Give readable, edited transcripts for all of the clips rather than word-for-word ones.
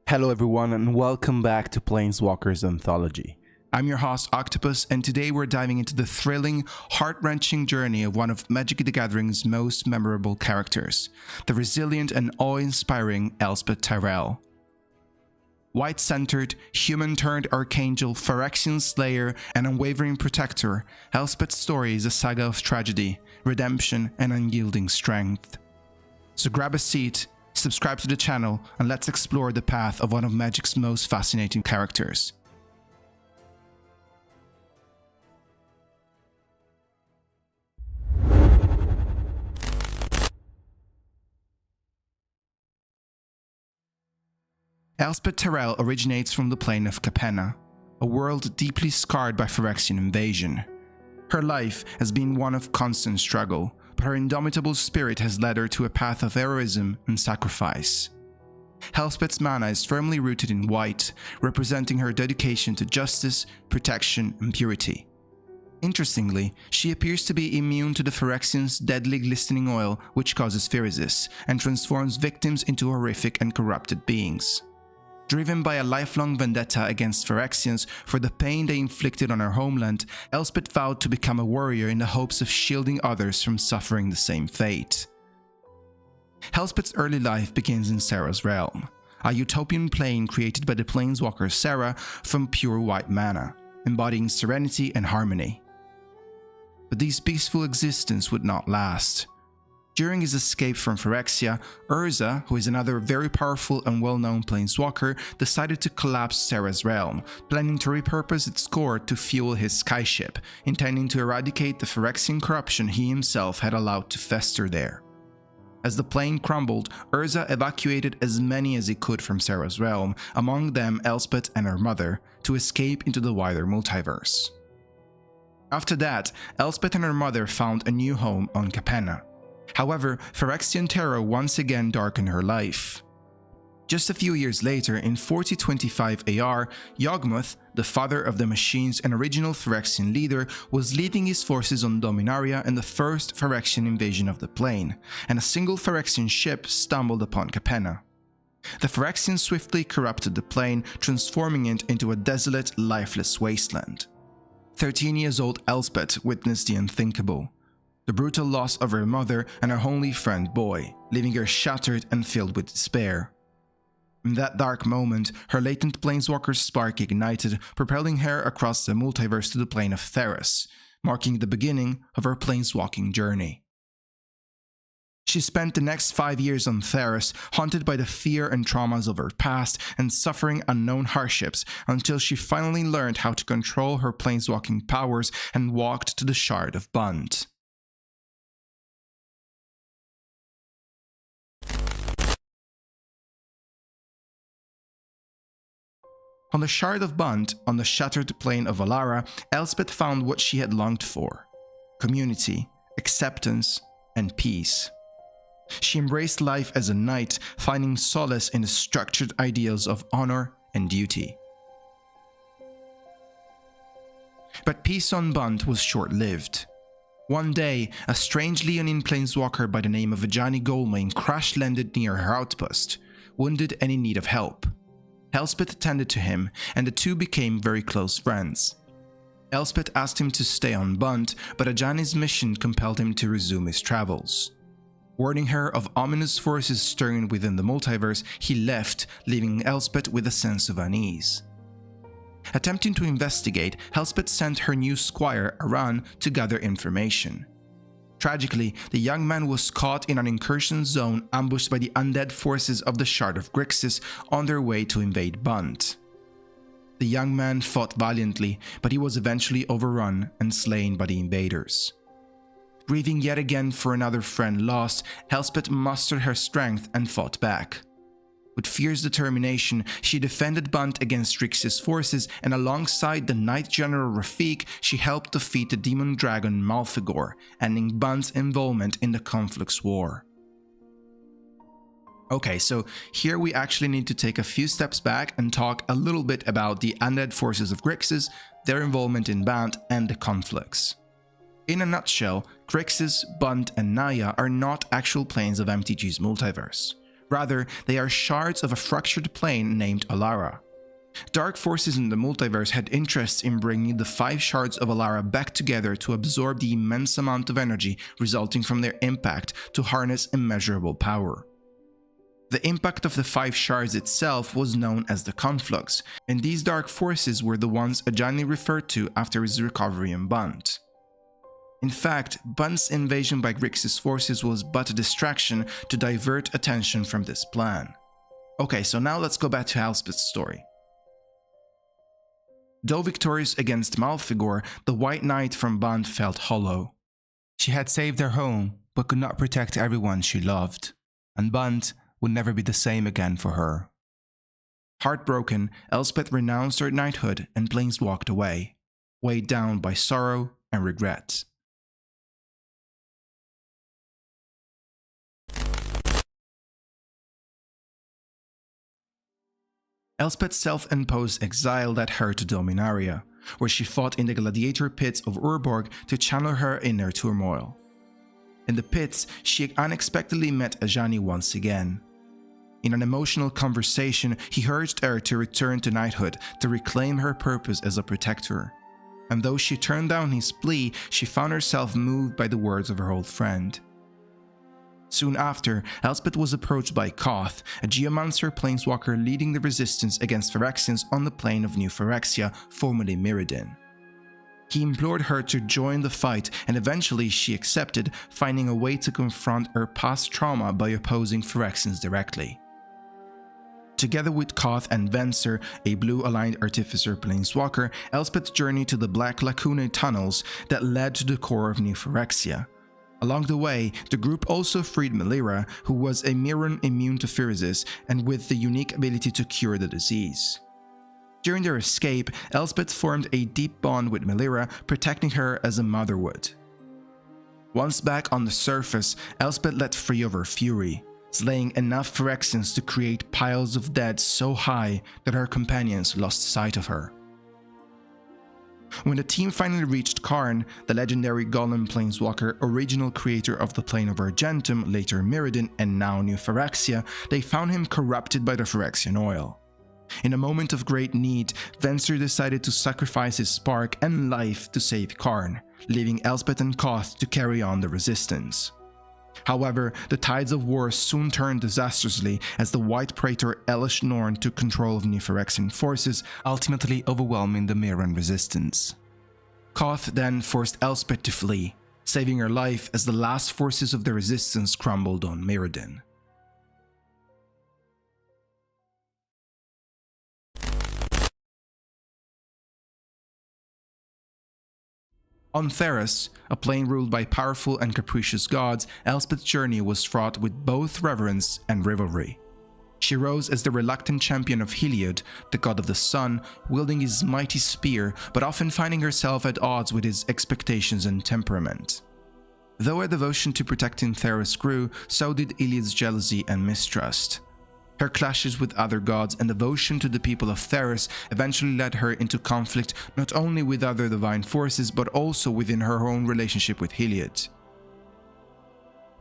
Hello everyone and welcome back to Planeswalker's Anthology. I'm your host Octopus, and today we're diving into the thrilling, heart-wrenching journey of one of Magic the Gathering's most memorable characters, the resilient and awe-inspiring Elspeth Tirel. White-centered, human-turned archangel, Phyrexian slayer, and unwavering protector, Elspeth's story is a saga of tragedy, redemption, and unyielding strength. So grab a seat, subscribe to the channel, and let's explore the path of one of Magic's most fascinating characters. Elspeth Tirel originates from the plane of Capenna, a world deeply scarred by Phyrexian invasion. Her life has been one of constant struggle, but her indomitable spirit has led her to a path of heroism and sacrifice. Elspeth's mana is firmly rooted in white, representing her dedication to justice, protection, and purity. Interestingly, she appears to be immune to the Phyrexian's deadly glistening oil, which causes Phyrexia and transforms victims into horrific and corrupted beings. Driven by a lifelong vendetta against Phyrexians for the pain they inflicted on her homeland, Elspeth vowed to become a warrior in the hopes of shielding others from suffering the same fate. Elspeth's early life begins in Serra's realm, a utopian plane created by the Planeswalker Serra from pure white mana, embodying serenity and harmony. But this peaceful existence would not last. During his escape from Phyrexia, Urza, who is another very powerful and well-known planeswalker, decided to collapse Serra's realm, planning to repurpose its core to fuel his skyship, intending to eradicate the Phyrexian corruption he himself had allowed to fester there. As the plane crumbled, Urza evacuated as many as he could from Serra's realm, among them Elspeth and her mother, to escape into the wider multiverse. After that, Elspeth and her mother found a new home on Capenna. However, Phyrexian terror once again darkened her life. Just a few years later, in 4025 AR, Yawgmoth, the father of the machines and original Phyrexian leader, was leading his forces on Dominaria in the first Phyrexian invasion of the plane, and a single Phyrexian ship stumbled upon Capenna. The Phyrexians swiftly corrupted the plane, transforming it into a desolate, lifeless wasteland. 13 years old Elspeth witnessed the unthinkable. The brutal loss of her mother and her only friend boy, leaving her shattered and filled with despair. In that dark moment, her latent planeswalker spark ignited, propelling her across the multiverse to the plane of Theros, marking the beginning of her planeswalking journey. She spent the next 5 years on Theros, haunted by the fear and traumas of her past and suffering unknown hardships, until she finally learned how to control her planeswalking powers and walked to the Shard of Bund. On the Shard of Bund, on the shattered plane of Alara, Elspeth found what she had longed for: community, acceptance, and peace. She embraced life as a knight, finding solace in the structured ideals of honor and duty. But peace on Bund was short-lived. One day, a strange Leonine planeswalker by the name of Ajani Goldmane crash-landed near her outpost, wounded and in need of help. Elspeth attended to him, and the two became very close friends. Elspeth asked him to stay on Bund, but Ajani's mission compelled him to resume his travels. Warning her of ominous forces stirring within the multiverse, he left, leaving Elspeth with a sense of unease. Attempting to investigate, Elspeth sent her new squire, Aran, to gather information. Tragically, the young man was caught in an incursion zone ambushed by the undead forces of the Shard of Grixis on their way to invade Bund. The young man fought valiantly, but he was eventually overrun and slain by the invaders. Grieving yet again for another friend lost, Elspeth mustered her strength and fought back. With fierce determination, she defended Bund against Grixis forces, and alongside the Knight General Rafik, she helped defeat the demon dragon Malfegor, ending Bund's involvement in the Conflux War. Okay, so here we actually need to take a few steps back and talk a little bit about the undead forces of Grixis, their involvement in Bund, and the conflicts. In a nutshell, Grixis, Bund, and Naya are not actual planes of MTG's multiverse. Rather, they are shards of a fractured plane named Alara. Dark forces in the multiverse had interests in bringing the 5 shards of Alara back together to absorb the immense amount of energy resulting from their impact to harness immeasurable power. The impact of the 5 shards itself was known as the conflux, and these dark forces were the ones Ajani referred to after his recovery in Bunt. In fact, Bunt's invasion by Grixis forces was but a distraction to divert attention from this plan. Okay, so now let's go back to Elspeth's story. Though victorious against Malfigor, the White Knight from Bunt felt hollow. She had saved her home, but could not protect everyone she loved, and Bunt would never be the same again for her. Heartbroken, Elspeth renounced her knighthood and planeswalked away, weighed down by sorrow and regret. Elspeth's self-imposed exile led her to Dominaria, where she fought in the gladiator pits of Urborg to channel her inner turmoil. In the pits, she unexpectedly met Ajani once again. In an emotional conversation, he urged her to return to knighthood to reclaim her purpose as a protector. And though she turned down his plea, she found herself moved by the words of her old friend. Soon after, Elspeth was approached by Koth, a Geomancer planeswalker leading the resistance against Phyrexians on the plane of New Phyrexia, formerly Mirrodin. He implored her to join the fight, and eventually she accepted, finding a way to confront her past trauma by opposing Phyrexians directly. Together with Koth and Venser, a blue-aligned Artificer planeswalker, Elspeth journeyed to the Black Lacunae tunnels that led to the core of New Phyrexia. Along the way, the group also freed Melira, who was a Mirren immune to Phyresis and with the unique ability to cure the disease. During their escape, Elspeth formed a deep bond with Melira, protecting her as a mother would. Once back on the surface, Elspeth let free of her fury, slaying enough Phyrexians to create piles of dead so high that her companions lost sight of her. When the team finally reached Karn, the legendary Golem planeswalker, original creator of the plane of Argentum, later Mirrodin, and now New Phyrexia, they found him corrupted by the Phyrexian oil. In a moment of great need, Venser decided to sacrifice his spark and life to save Karn, leaving Elspeth and Koth to carry on the resistance. However, the tides of war soon turned disastrously as the White Praetor Elish Norn took control of New Phyrexian forces, ultimately overwhelming the Mirren resistance. Koth then forced Elspeth to flee, saving her life as the last forces of the resistance crumbled on Mirrodin. On Theros, a plane ruled by powerful and capricious gods, Elspeth's journey was fraught with both reverence and rivalry. She rose as the reluctant champion of Heliod, the god of the sun, wielding his mighty spear, but often finding herself at odds with his expectations and temperament. Though her devotion to protecting Theros grew, so did Iliad's jealousy and mistrust. Her clashes with other gods and devotion to the people of Theros eventually led her into conflict not only with other divine forces but also within her own relationship with Heliod.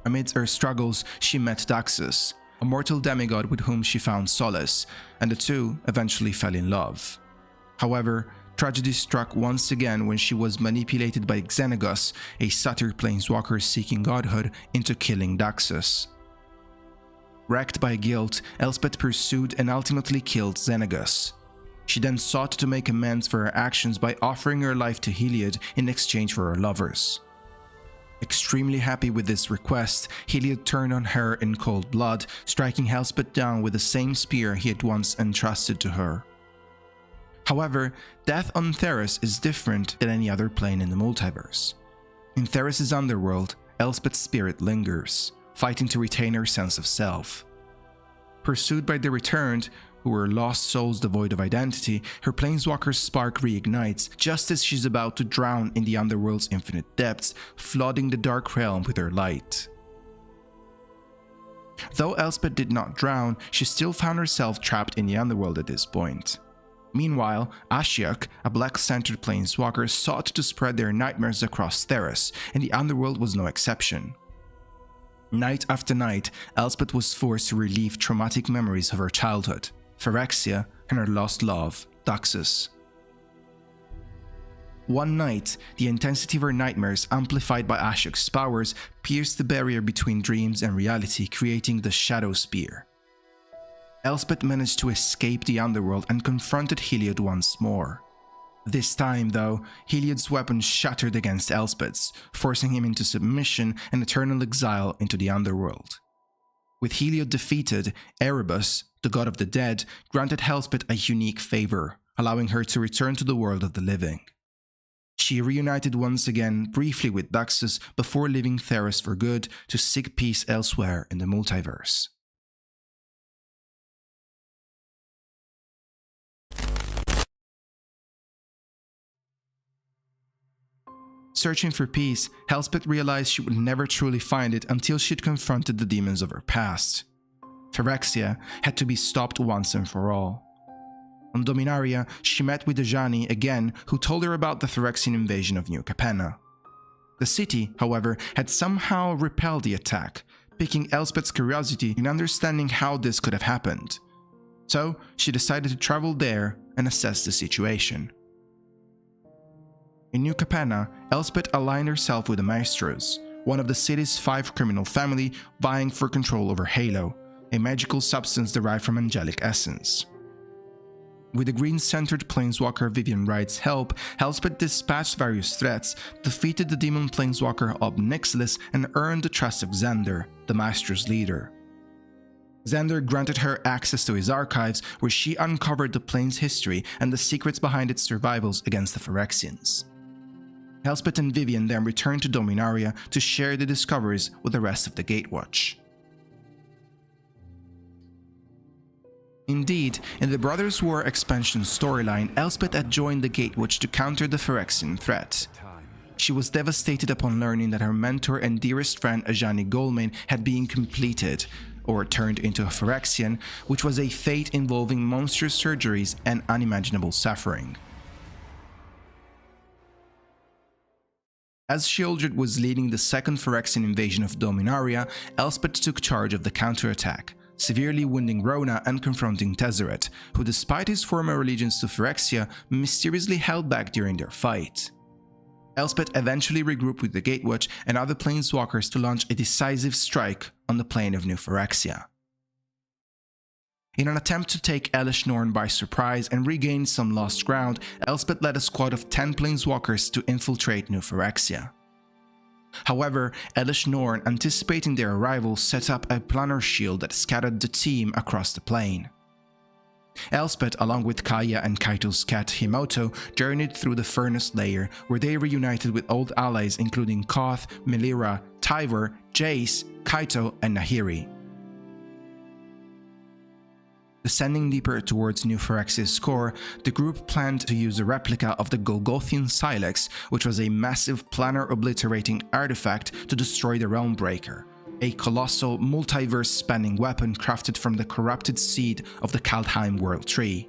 Amidst her struggles, she met Daxus, a mortal demigod with whom she found solace, and the two eventually fell in love. However, tragedy struck once again when she was manipulated by Xenagos, a satyr planeswalker seeking godhood, into killing Daxus. Wrecked by guilt, Elspeth pursued and ultimately killed Xenagos. She then sought to make amends for her actions by offering her life to Heliod in exchange for her lovers. Extremely happy with this request, Heliod turned on her in cold blood, striking Elspeth down with the same spear he had once entrusted to her. However, death on Theros is different than any other plane in the multiverse. In Theros' underworld, Elspeth's spirit lingers, fighting to retain her sense of self. Pursued by the Returned, who were lost souls devoid of identity, her planeswalker's spark reignites just as she's about to drown in the underworld's infinite depths, flooding the dark realm with her light. Though Elspeth did not drown, she still found herself trapped in the underworld at this point. Meanwhile, Ashiok, a black-centered planeswalker, sought to spread their nightmares across Theros, and the underworld was no exception. Night after night, Elspeth was forced to relive traumatic memories of her childhood, Phyrexia, and her lost love, Daxus. One night, the intensity of her nightmares, amplified by Ashok's powers, pierced the barrier between dreams and reality, creating the Shadow Spear. Elspeth managed to escape the underworld and confronted Heliod once more. This time, though, Heliod's weapon shattered against Elspeth's, forcing him into submission and eternal exile into the underworld. With Heliod defeated, Erebus, the god of the dead, granted Elspeth a unique favor, allowing her to return to the world of the living. She reunited once again briefly with Daxus before leaving Theros for good to seek peace elsewhere in the multiverse. Searching for peace, Elspeth realized she would never truly find it until she'd confronted the demons of her past. Phyrexia had to be stopped once and for all. On Dominaria, she met with Ajani again, who told her about the Phyrexian invasion of New Capenna. The city, however, had somehow repelled the attack, piquing Elspeth's curiosity in understanding how this could have happened. So, she decided to travel there and assess the situation. In New Capenna, Elspeth aligned herself with the Maestros, one of the city's 5 criminal family vying for control over Halo, a magical substance derived from angelic essence. With the green-centered Planeswalker Vivian Wright's help, Elspeth dispatched various threats, defeated the demon Planeswalker Ob Nixilis, and earned the trust of Xander, the Master's leader. Xander granted her access to his archives, where she uncovered the plane's history and the secrets behind its survivals against the Phyrexians. Elspeth and Vivian then returned to Dominaria to share the discoveries with the rest of the Gatewatch. Indeed, in the Brothers' War expansion storyline, Elspeth had joined the Gatewatch to counter the Phyrexian threat. She was devastated upon learning that her mentor and dearest friend Ajani Goldmane had been completed, or turned into a Phyrexian, which was a fate involving monstrous surgeries and unimaginable suffering. As Sheoldred was leading the second Phyrexian invasion of Dominaria, Elspeth took charge of the counterattack, severely wounding Rona and confronting Tezzeret, who despite his former allegiance to Phyrexia, mysteriously held back during their fight. Elspeth eventually regrouped with the Gatewatch and other Planeswalkers to launch a decisive strike on the plane of New Phyrexia. In an attempt to take Elesh Norn by surprise and regain some lost ground, Elspeth led a squad of 10 Planeswalkers to infiltrate New Phyrexia. However, Elesh Norn, anticipating their arrival, set up a planar shield that scattered the team across the plane. Elspeth, along with Kaya and Kaito's cat Himoto, journeyed through the Furnace Layer, where they reunited with old allies including Koth, Melira, Tyver, Jace, Kaito, and Nahiri. Descending deeper towards New Phyrexia's core, the group planned to use a replica of the Golgothian Silex, which was a massive planar obliterating artifact to destroy the Realmbreaker, a colossal multiverse-spanning weapon crafted from the corrupted seed of the Kaldheim World Tree.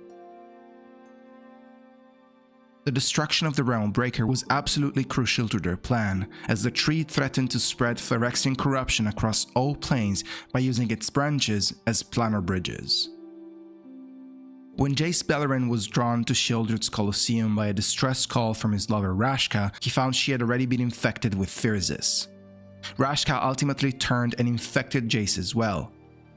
The destruction of the Realmbreaker was absolutely crucial to their plan, as the tree threatened to spread Phyrexian corruption across all planes by using its branches as planar bridges. When Jace Beleren was drawn to Sheoldred's Colosseum by a distress call from his lover Rashka, he found she had already been infected with Phyresis. Rashka ultimately turned and infected Jace as well.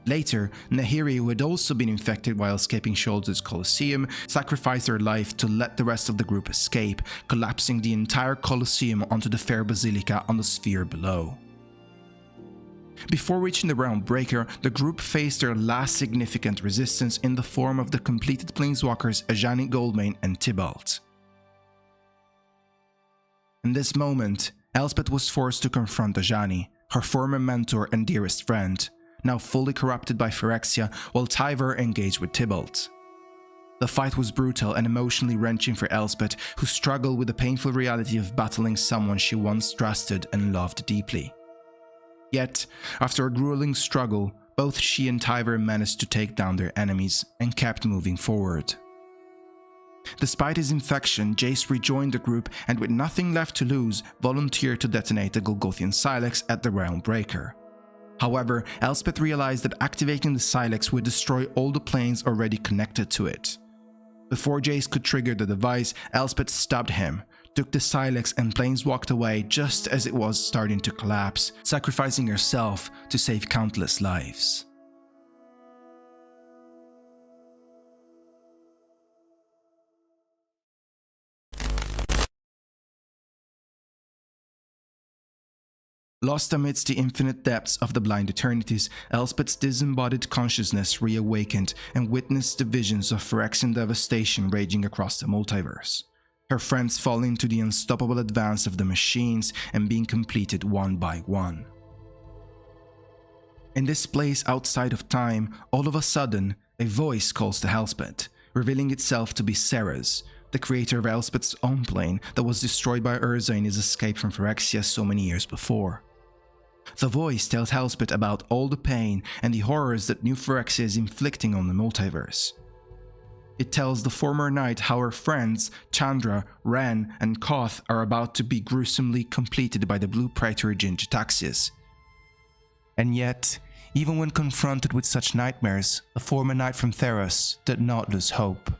Later, Nahiri, who had also been infected while escaping Sheoldred's Colosseum, sacrificed her life to let the rest of the group escape, collapsing the entire Colosseum onto the Fair Basilica on the sphere below. Before reaching the Realmbreaker, the group faced their last significant resistance in the form of the completed Planeswalkers Ajani Goldmane and Tibalt. In this moment, Elspeth was forced to confront Ajani, her former mentor and dearest friend, now fully corrupted by Phyrexia, while Tyver engaged with Tibalt. The fight was brutal and emotionally wrenching for Elspeth, who struggled with the painful reality of battling someone she once trusted and loved deeply. Yet, after a grueling struggle, both she and Tyver managed to take down their enemies and kept moving forward. Despite his infection, Jace rejoined the group and with nothing left to lose, volunteered to detonate the Golgothian Silex at the Realmbreaker. However, Elspeth realized that activating the Silex would destroy all the planes already connected to it. Before Jace could trigger the device, Elspeth stabbed him, took the Silex and planeswalked away just as it was starting to collapse, sacrificing herself to save countless lives. Lost amidst the infinite depths of the blind eternities, Elspeth's disembodied consciousness reawakened and witnessed the visions of Phyrexian devastation raging across the multiverse. Her friends falling to the unstoppable advance of the machines and being completed one by one. In this place outside of time, all of a sudden, a voice calls to Elspeth, revealing itself to be Ceres, the creator of Elspeth's own plane that was destroyed by Urza in his escape from Phyrexia so many years before. The voice tells Elspeth about all the pain and the horrors that New Phyrexia is inflicting on the multiverse. It tells the former knight how her friends, Chandra, Ren, and Koth are about to be gruesomely completed by the Blue Praetor Jin-Gitaxias. And yet, even when confronted with such nightmares, the former knight from Theros did not lose hope.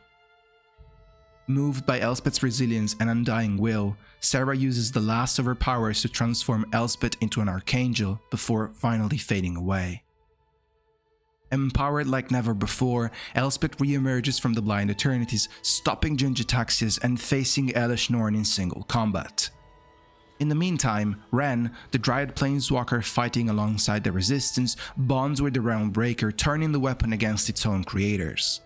Moved by Elspeth's resilience and undying will, Sarah uses the last of her powers to transform Elspeth into an archangel before finally fading away. Empowered like never before, Elspeth re-emerges from the blind eternities, stopping Jin-Gitaxias and facing Elesh Norn in single combat. In the meantime, Ren, the Dryad Planeswalker fighting alongside the Resistance, bonds with the Realmbreaker, turning the weapon against its own creators.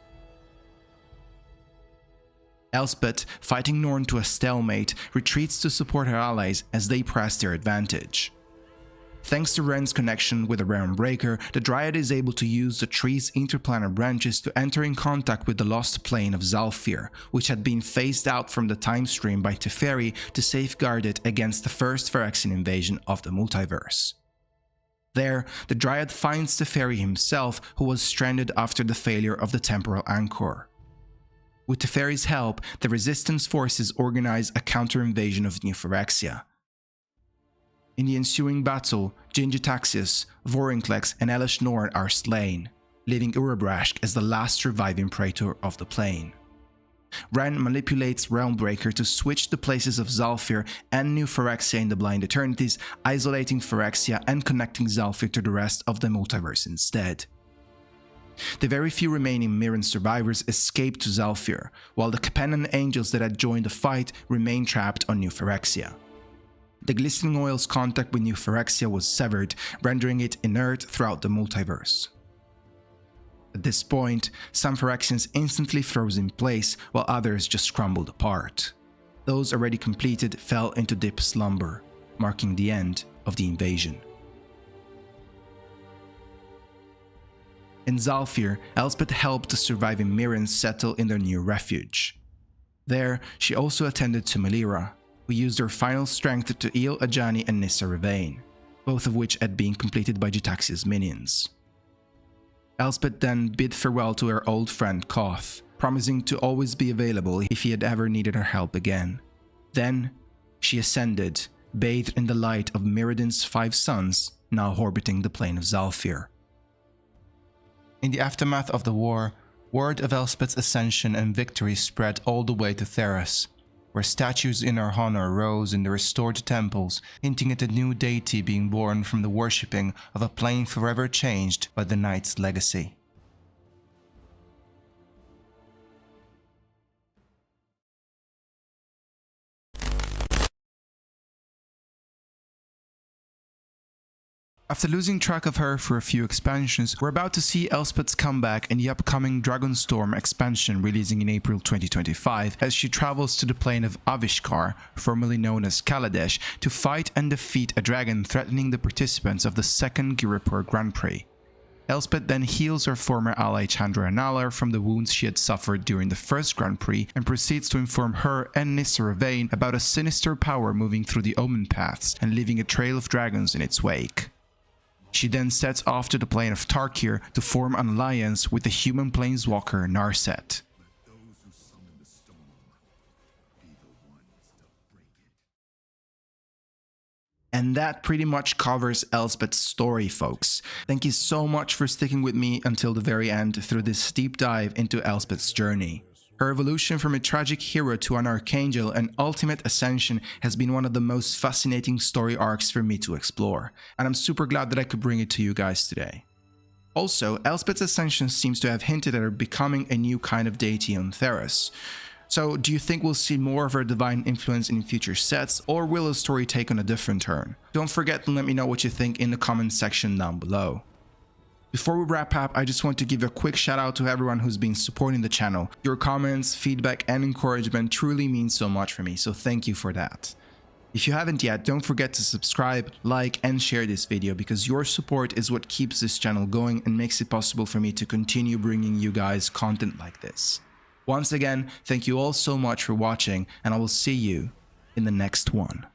Elspeth, fighting Norn to a stalemate, retreats to support her allies as they press their advantage. Thanks to Ren's connection with the Realmbreaker, the Dryad is able to use the tree's interplanar branches to enter in contact with the lost plane of Zhalfir, which had been phased out from the time stream by Teferi to safeguard it against the first Phyrexian invasion of the multiverse. There, the Dryad finds Teferi himself, who was stranded after the failure of the Temporal Anchor. With Teferi's help, the Resistance forces organize a counter-invasion of New Phyrexia. In the ensuing battle, Jin-Gitaxias, Vorinclex, and Elesh Norn are slain, leaving Urabrask as the last surviving Praetor of the plane. Ren manipulates Realmbreaker to switch the places of Zhalfir and New Phyrexia in the Blind Eternities, isolating Phyrexia and connecting Zhalfir to the rest of the multiverse instead. The very few remaining Mirren survivors escape to Zhalfir, while the Capennan angels that had joined the fight remain trapped on New Phyrexia. The Glistening Oil's contact with New Phyrexia was severed, rendering it inert throughout the multiverse. At this point, some Phyrexians instantly froze in place, while others just crumbled apart. Those already completed fell into deep slumber, marking the end of the invasion. In Zhalfir, Elspeth helped the surviving Mirrens settle in their new refuge. There, she also attended to Melira, who used her final strength to heal Ajani and Nissa Ravain, both of which had been completed by Gitaxia's minions. Elspeth then bid farewell to her old friend Koth, promising to always be available if he had ever needed her help again. Then, she ascended, bathed in the light of Mirrodin's 5 suns, now orbiting the plane of Zhalfir. In the aftermath of the war, word of Elspeth's ascension and victory spread all the way to Theros, where statues in her honor rose in the restored temples, hinting at a new deity being born from the worshipping of a plane forever changed by the knight's legacy. After losing track of her for a few expansions, we're about to see Elspeth's comeback in the upcoming Dragonstorm expansion releasing in April 2025 as she travels to the plane of Avishkar, formerly known as Kaladesh, to fight and defeat a dragon threatening the participants of the second Giripur Grand Prix. Elspeth then heals her former ally Chandra and Alar from the wounds she had suffered during the first Grand Prix and proceeds to inform her and Nissa Ravain about a sinister power moving through the Omen Paths and leaving a trail of dragons in its wake. She then sets off to the plane of Tarkir to form an alliance with the human planeswalker Narset. And that pretty much covers Elspeth's story, folks. Thank you so much for sticking with me until the very end through this deep dive into Elspeth's journey. Her evolution from a tragic hero to an archangel and ultimate ascension has been one of the most fascinating story arcs for me to explore, and I'm super glad that I could bring it to you guys today. Also, Elspeth's ascension seems to have hinted at her becoming a new kind of deity on Theros. So, do you think we'll see more of her divine influence in future sets, or will the story take on a different turn? Don't forget to let me know what you think in the comments section down below. Before we wrap up, I just want to give a quick shout out to everyone who's been supporting the channel. Your comments, feedback, and encouragement truly mean so much for me, so thank you for that. If you haven't yet, don't forget to subscribe, like, and share this video because your support is what keeps this channel going and makes it possible for me to continue bringing you guys content like this. Once again, thank you all so much for watching, and I will see you in the next one.